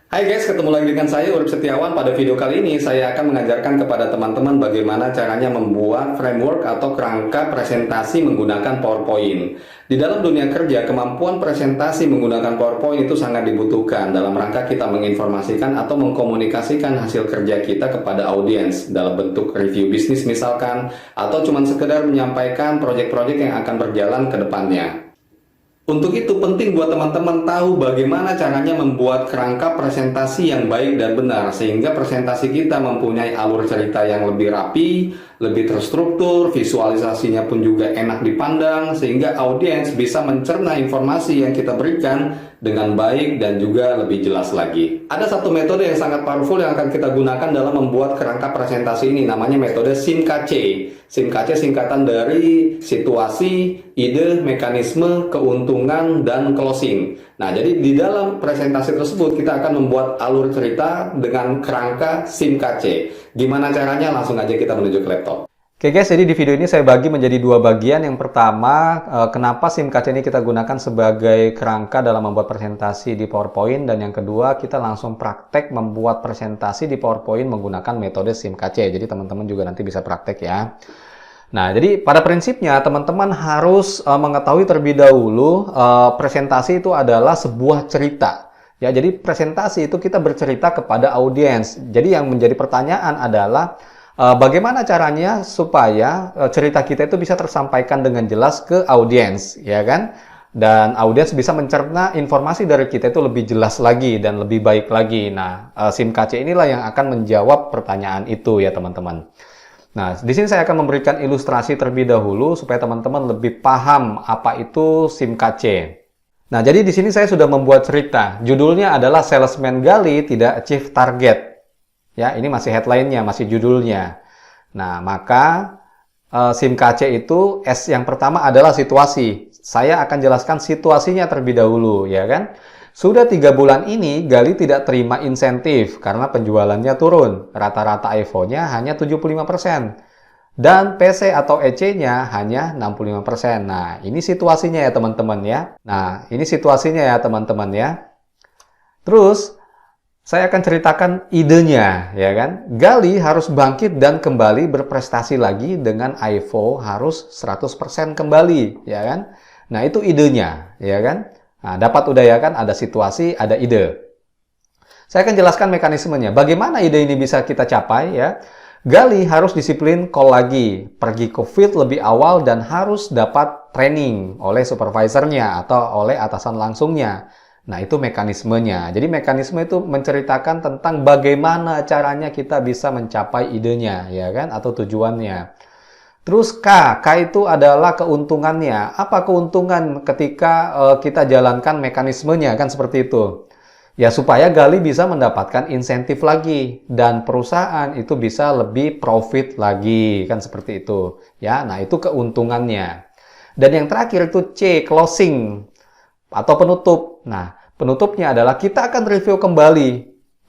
Hai guys, ketemu lagi dengan saya Urip Setiawan. Pada video kali ini saya akan mengajarkan kepada teman-teman bagaimana caranya membuat framework atau kerangka presentasi menggunakan PowerPoint. Di dalam dunia kerja, kemampuan presentasi menggunakan PowerPoint itu sangat dibutuhkan dalam rangka kita menginformasikan atau mengkomunikasikan hasil kerja kita kepada audiens dalam bentuk review bisnis misalkan, atau cuma sekedar menyampaikan proyek-proyek yang akan berjalan ke depannya. Untuk itu penting buat teman-teman tahu bagaimana caranya membuat kerangka presentasi yang baik dan benar sehingga presentasi kita mempunyai alur cerita yang lebih rapi, lebih terstruktur, visualisasinya pun juga enak dipandang sehingga audiens bisa mencerna informasi yang kita berikan dengan baik dan juga lebih jelas lagi. Ada satu metode yang sangat powerful yang akan kita gunakan dalam membuat kerangka presentasi ini, namanya metode SIMKC. SIMKC singkatan dari situasi, ide, mekanisme, keuntungan, dan closing. Nah, jadi di dalam presentasi tersebut kita akan membuat alur cerita dengan kerangka SIMKC. Gimana caranya? Langsung aja kita menuju ke laptop. Oke guys, jadi di video ini saya bagi menjadi dua bagian. Yang pertama, kenapa SIMKC ini kita gunakan sebagai kerangka dalam membuat presentasi di PowerPoint. Dan yang kedua, kita langsung praktek membuat presentasi di PowerPoint menggunakan metode SIMKC. Jadi teman-teman juga nanti bisa praktek ya. Nah, jadi pada prinsipnya teman-teman harus mengetahui terlebih dahulu presentasi itu adalah sebuah cerita. Ya, jadi presentasi itu kita bercerita kepada audiens. Jadi yang menjadi pertanyaan adalah bagaimana caranya supaya cerita kita itu bisa tersampaikan dengan jelas ke audiens, ya kan? Dan audiens bisa mencerna informasi dari kita itu lebih jelas lagi dan lebih baik lagi. Nah, SIMKC inilah yang akan menjawab pertanyaan itu ya teman-teman. Nah, di sini saya akan memberikan ilustrasi terlebih dahulu supaya teman-teman lebih paham apa itu SIMKC. Nah, jadi di sini saya sudah membuat cerita. Judulnya adalah Salesman Gali Tidak Achieve Target. Ya, ini masih headline-nya, masih judulnya. Nah, maka SIMKC itu S yang pertama adalah situasi. Saya akan jelaskan situasinya terlebih dahulu, ya kan? Sudah 3 bulan ini, Gali tidak terima insentif karena penjualannya turun. Rata-rata iPhone-nya hanya 75%. Dan PC atau EC-nya hanya 65%. Nah, ini situasinya ya teman-teman ya. Nah, ini situasinya ya teman-teman ya. Terus, saya akan ceritakan idenya, ya kan? Gali harus bangkit dan kembali berprestasi lagi dengan iPhone harus 100% kembali, ya kan? Nah, itu idenya, ya kan? Nah, dapat udah ya kan? Ada situasi, ada ide. Saya akan jelaskan mekanismenya. Bagaimana ide ini bisa kita capai, ya? Gali harus disiplin call lagi, pergi ke field lebih awal dan harus dapat training oleh supervisornya atau oleh atasan langsungnya. Nah, itu mekanismenya. Jadi mekanisme itu menceritakan tentang bagaimana caranya kita bisa mencapai idenya, ya kan? Atau tujuannya. Terus K itu adalah keuntungannya. Apa keuntungan ketika kita jalankan mekanismenya, kan seperti itu. Ya, supaya Gali bisa mendapatkan insentif lagi dan perusahaan itu bisa lebih profit lagi, kan seperti itu. Ya, nah itu keuntungannya. Dan yang terakhir itu C, closing atau penutup. Nah, penutupnya adalah kita akan review kembali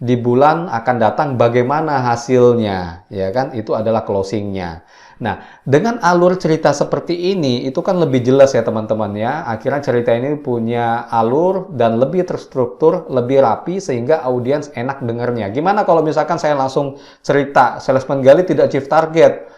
di bulan akan datang bagaimana hasilnya, ya kan? Itu adalah closingnya. Nah, dengan alur cerita seperti ini, itu kan lebih jelas ya teman-teman ya. Akhirnya cerita ini punya alur dan lebih terstruktur, lebih rapi, sehingga audiens enak dengarnya. Gimana kalau misalkan saya langsung cerita, Salesman Gali tidak achieve target,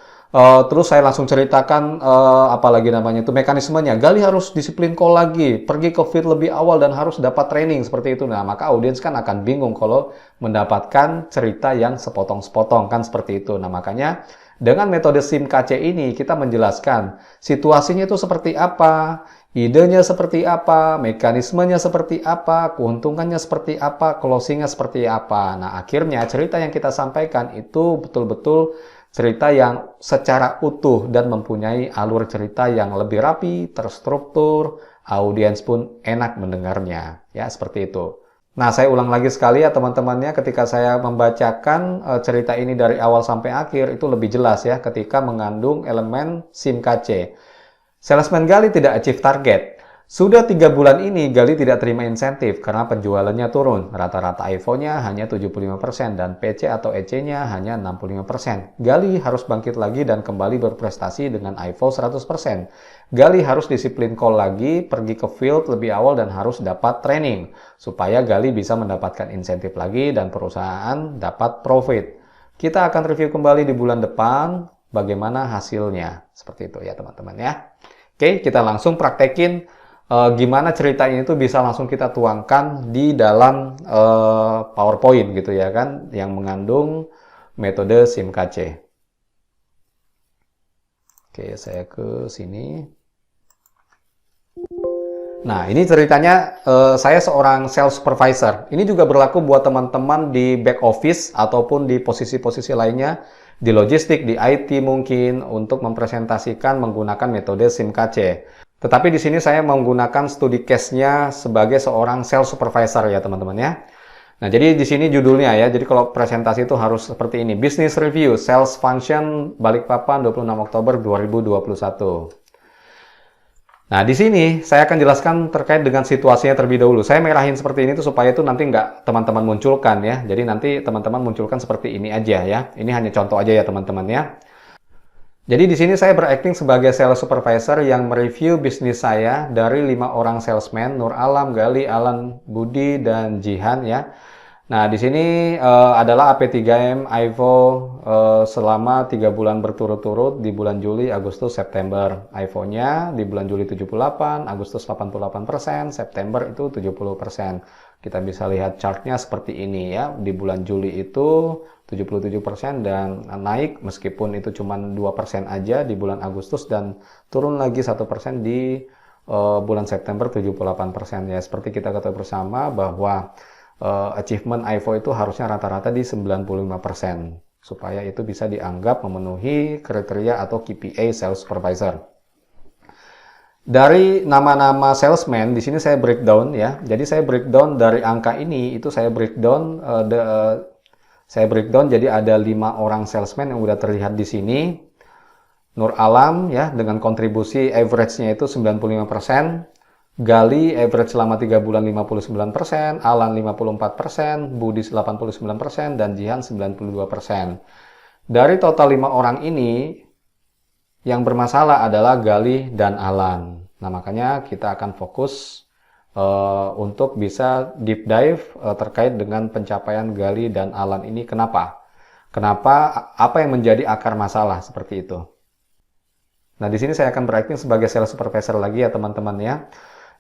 terus saya langsung ceritakan apalagi namanya itu mekanismenya. Gali harus disiplin call lagi, pergi ke field lebih awal dan harus dapat training seperti itu. Nah, maka audiens kan akan bingung kalau mendapatkan cerita yang sepotong-sepotong kan seperti itu. Nah, makanya dengan metode SIMKC ini kita menjelaskan situasinya itu seperti apa, idenya seperti apa, mekanismenya seperti apa, keuntungannya seperti apa, closingnya seperti apa. Nah, akhirnya cerita yang kita sampaikan itu betul-betul cerita yang secara utuh dan mempunyai alur cerita yang lebih rapi, terstruktur, audiens pun enak mendengarnya. Ya, seperti itu. Nah, saya ulang lagi sekali ya teman-temannya, ketika saya membacakan cerita ini dari awal sampai akhir, itu lebih jelas ya ketika mengandung elemen SIMKC. Salesman Gali tidak achieve target. Sudah 3 bulan ini Gali tidak terima insentif karena penjualannya turun. Rata-rata iPhone-nya hanya 75% dan PC atau EC-nya hanya 65%. Gali harus bangkit lagi dan kembali berprestasi dengan iPhone 100%. Gali harus disiplin call lagi, pergi ke field lebih awal dan harus dapat training. Supaya Gali bisa mendapatkan insentif lagi dan perusahaan dapat profit. Kita akan review kembali di bulan depan bagaimana hasilnya. Seperti itu ya teman-teman ya. Oke, kita langsung praktekin gimana cerita ini tuh bisa langsung kita tuangkan di dalam PowerPoint gitu ya kan, yang mengandung metode SIMKC. Oke, saya ke sini. Nah, ini ceritanya saya seorang sales supervisor. Ini juga berlaku buat teman-teman di back office ataupun di posisi-posisi lainnya, di logistik, di IT mungkin, untuk mempresentasikan menggunakan metode SIMKC. Tetapi di sini saya menggunakan studi case-nya sebagai seorang sales supervisor ya teman-teman ya. Nah, jadi di sini judulnya ya. Jadi kalau presentasi itu harus seperti ini. Business Review Sales Function Balikpapan 26 Oktober 2021. Nah, di sini saya akan jelaskan terkait dengan situasinya terlebih dahulu. Saya merahin seperti ini tuh supaya itu nanti nggak teman-teman munculkan ya. Jadi nanti teman-teman munculkan seperti ini aja ya. Ini hanya contoh aja ya teman-teman ya. Jadi di sini saya berakting sebagai sales supervisor yang mereview bisnis saya dari 5 orang salesman, Nur Alam, Gali, Alan, Budi, dan Jihan ya. Nah, di sini adalah AP3M Ivo selama 3 bulan berturut-turut di bulan Juli, Agustus, September. iPhone-nya di bulan Juli 78, Agustus 88%, September itu 70%. Kita bisa lihat chart-nya seperti ini ya. Di bulan Juli itu 77% dan naik meskipun itu cuma 2% aja di bulan Agustus dan turun lagi 1% di bulan September 78% ya. Seperti kita ketahui bersama bahwa achievement iPhone itu harusnya rata-rata di 95% supaya itu bisa dianggap memenuhi kriteria atau KPI sales supervisor. Dari nama-nama salesman di sini saya breakdown ya. Jadi saya breakdown dari angka ini itu saya breakdown jadi ada 5 orang salesman yang udah terlihat di sini. Nur Alam ya dengan kontribusi average-nya itu 95%. Gali average selama 3 bulan 59%, Alan 54%, Budi 89%, dan Jihan 92%. Dari total 5 orang ini, yang bermasalah adalah Gali dan Alan. Nah, makanya kita akan fokus untuk bisa deep dive terkait dengan pencapaian Gali dan Alan ini. Kenapa? Apa yang menjadi akar masalah seperti itu? Nah, di sini saya akan berakting sebagai sales supervisor lagi ya teman-teman ya.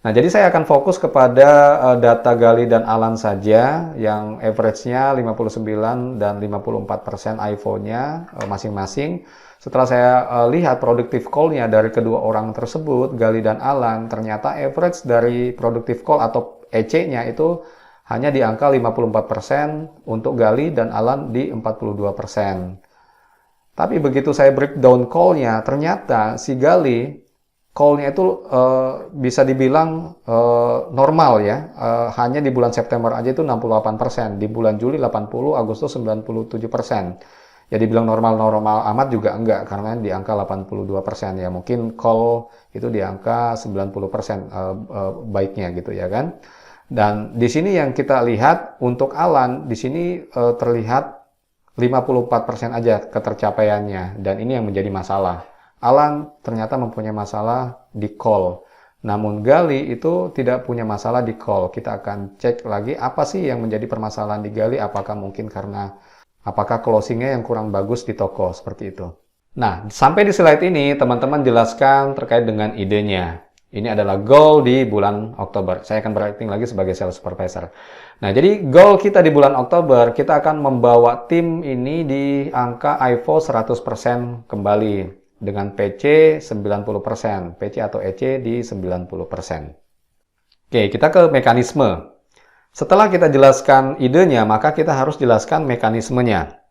Nah, jadi saya akan fokus kepada data Gali dan Alan saja yang average-nya 59 dan 54% iPhone-nya masing-masing. Setelah saya lihat productive call-nya dari kedua orang tersebut, Gali dan Alan, ternyata average dari productive call atau EC-nya itu hanya di angka 54% untuk Gali dan Alan di 42%. Tapi begitu saya breakdown call-nya, ternyata si Gali call-nya itu bisa dibilang normal ya. Hanya di bulan September aja itu 68%, di bulan Juli 80%, Agustus 97%. Ya dibilang normal-normal amat juga enggak, karena di angka 82% ya. Mungkin call itu di angka 90% baiknya gitu ya kan. Dan di sini yang kita lihat untuk Alan, di sini terlihat 54% aja ketercapaiannya. Dan ini yang menjadi masalah. Alan ternyata mempunyai masalah di call. Namun Gali itu tidak punya masalah di call. Kita akan cek lagi apa sih yang menjadi permasalahan di Gali. Apakah closingnya yang kurang bagus di toko, seperti itu. Nah, sampai di slide ini, teman-teman jelaskan terkait dengan idenya. Ini adalah goal di bulan Oktober. Saya akan berakting lagi sebagai sales supervisor. Nah, jadi goal kita di bulan Oktober, kita akan membawa tim ini di angka iPhone 100% kembali. Dengan PC 90%, PC atau EC di 90%. Oke, kita ke mekanisme. Setelah kita jelaskan idenya, maka kita harus jelaskan mekanismenya.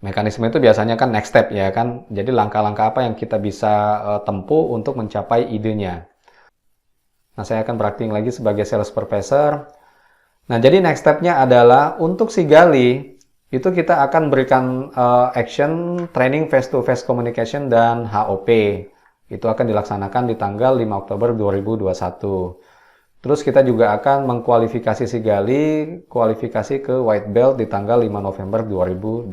Mekanisme itu biasanya kan next step ya kan. Jadi langkah-langkah apa yang kita bisa tempuh untuk mencapai idenya. Nah, saya akan berakting lagi sebagai sales supervisor. Nah, jadi next step-nya adalah untuk si Gali, itu kita akan berikan action, training face-to-face communication, dan HOP. Itu akan dilaksanakan di tanggal 5 Oktober 2021. Terus kita juga akan mengkualifikasi si Gali, kualifikasi ke white belt di tanggal 5 November 2021.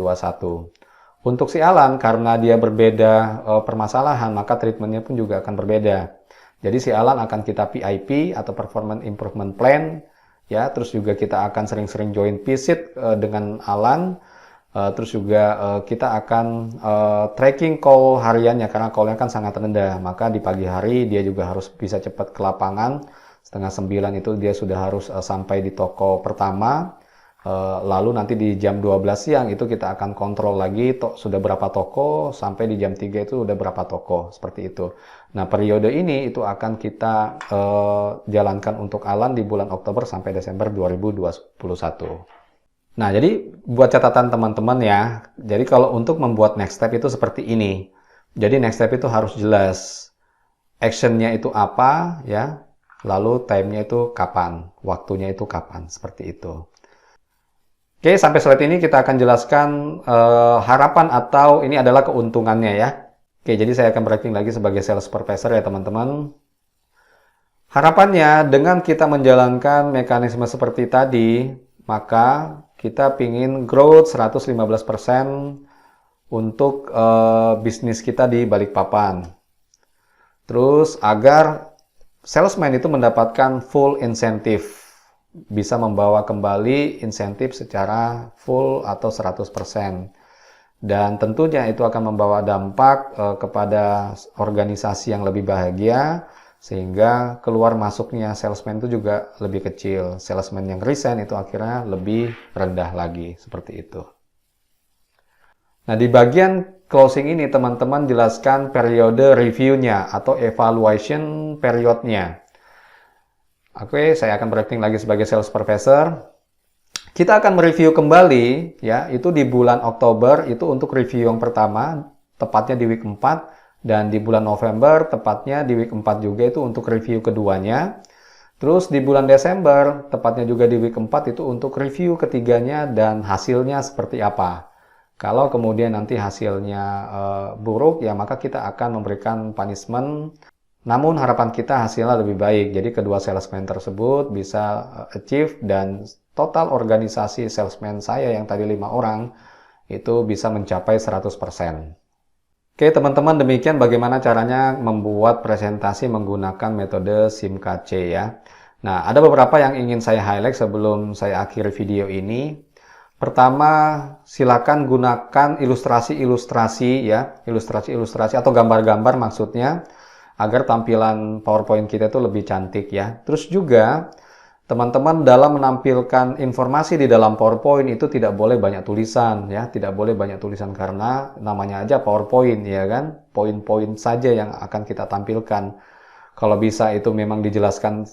Untuk si Alan, karena dia berbeda permasalahan, maka treatmentnya pun juga akan berbeda. Jadi si Alan akan kita PIP atau Performance Improvement Plan, ya. Terus juga kita akan sering-sering join visit dengan Alan. Terus juga kita akan tracking call hariannya karena call-nya kan sangat rendah. Maka di pagi hari dia juga harus bisa cepat ke lapangan. 8:30 itu dia sudah harus sampai di toko pertama. Lalu nanti di jam 12 siang itu kita akan kontrol lagi sudah berapa toko, sampai di jam 3 itu udah berapa toko, seperti itu. Nah, periode ini itu akan kita jalankan untuk Alan di bulan Oktober sampai Desember 2021. Nah, jadi buat catatan teman-teman ya. Jadi kalau untuk membuat next step itu seperti ini. Jadi next step itu harus jelas. Actionnya itu apa ya, lalu time-nya itu kapan, waktunya itu kapan, seperti itu. Oke, sampai slide ini kita akan jelaskan harapan atau ini adalah keuntungannya ya. Oke, jadi saya akan briefing lagi sebagai sales supervisor ya teman-teman. Harapannya dengan kita menjalankan mekanisme seperti tadi, maka kita pingin growth 115% untuk bisnis kita di Balikpapan. Terus agar salesman itu mendapatkan full insentif. Bisa membawa kembali insentif secara full atau 100%. Dan tentunya itu akan membawa dampak kepada organisasi yang lebih bahagia, sehingga keluar masuknya salesman itu juga lebih kecil. Salesman yang resign itu akhirnya lebih rendah lagi, seperti itu. Nah, di bagian closing ini teman-teman jelaskan periode review-nya atau evaluation period-nya. Oke, saya akan briefing lagi sebagai sales supervisor. Kita akan mereview kembali, ya, itu di bulan Oktober, itu untuk review yang pertama, tepatnya di week 4, dan di bulan November, tepatnya di week 4 juga itu untuk review keduanya. Terus di bulan Desember, tepatnya juga di week 4, itu untuk review ketiganya dan hasilnya seperti apa. Kalau kemudian nanti hasilnya buruk, ya maka kita akan memberikan punishment. Namun harapan kita hasilnya lebih baik. Jadi kedua salesman tersebut bisa achieve dan total organisasi salesman saya yang tadi 5 orang itu bisa mencapai 100%. Oke teman-teman, demikian bagaimana caranya membuat presentasi menggunakan metode SIMKC ya. Nah, ada beberapa yang ingin saya highlight sebelum saya akhiri video ini. Pertama, silakan gunakan ilustrasi-ilustrasi ya, ilustrasi-ilustrasi atau gambar-gambar maksudnya, agar tampilan PowerPoint kita itu lebih cantik ya. Terus juga teman-teman dalam menampilkan informasi di dalam PowerPoint itu tidak boleh banyak tulisan ya, tidak boleh banyak tulisan karena namanya aja PowerPoint ya kan, poin-poin saja yang akan kita tampilkan. Kalau bisa itu memang dijelaskan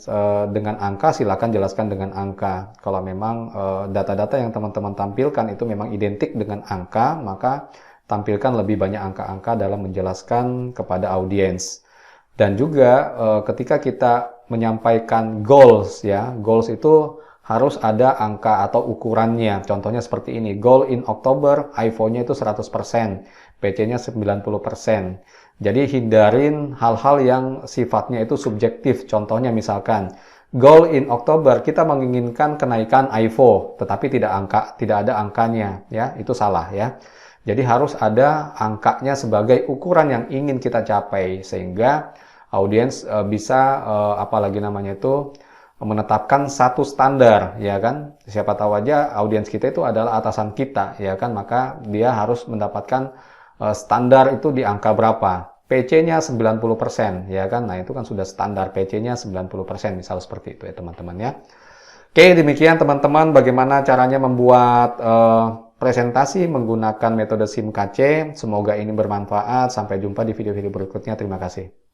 dengan angka, silakan jelaskan dengan angka. Kalau memang data-data yang teman-teman tampilkan itu memang identik dengan angka, maka tampilkan lebih banyak angka-angka dalam menjelaskan kepada audiens. Dan juga ketika kita menyampaikan goals ya, goals itu harus ada angka atau ukurannya. Contohnya seperti ini, goal in Oktober, iPhone-nya itu 100%, PC-nya 90%. Jadi hindarin hal-hal yang sifatnya itu subjektif. Contohnya misalkan, goal in Oktober kita menginginkan kenaikan iPhone, tetapi tidak ada angkanya ya, itu salah ya. Jadi harus ada angkanya sebagai ukuran yang ingin kita capai sehingga audiens bisa menetapkan satu standar ya kan. Siapa tahu aja audiens kita itu adalah atasan kita ya kan, maka dia harus mendapatkan standar itu di angka berapa. PC-nya 90% ya kan. Nah, itu kan sudah standar PC-nya 90%, misal seperti itu ya teman-teman ya. Oke, demikian teman-teman bagaimana caranya membuat presentasi menggunakan metode SIMKC. Semoga ini bermanfaat. Sampai jumpa di video-video berikutnya. Terima kasih.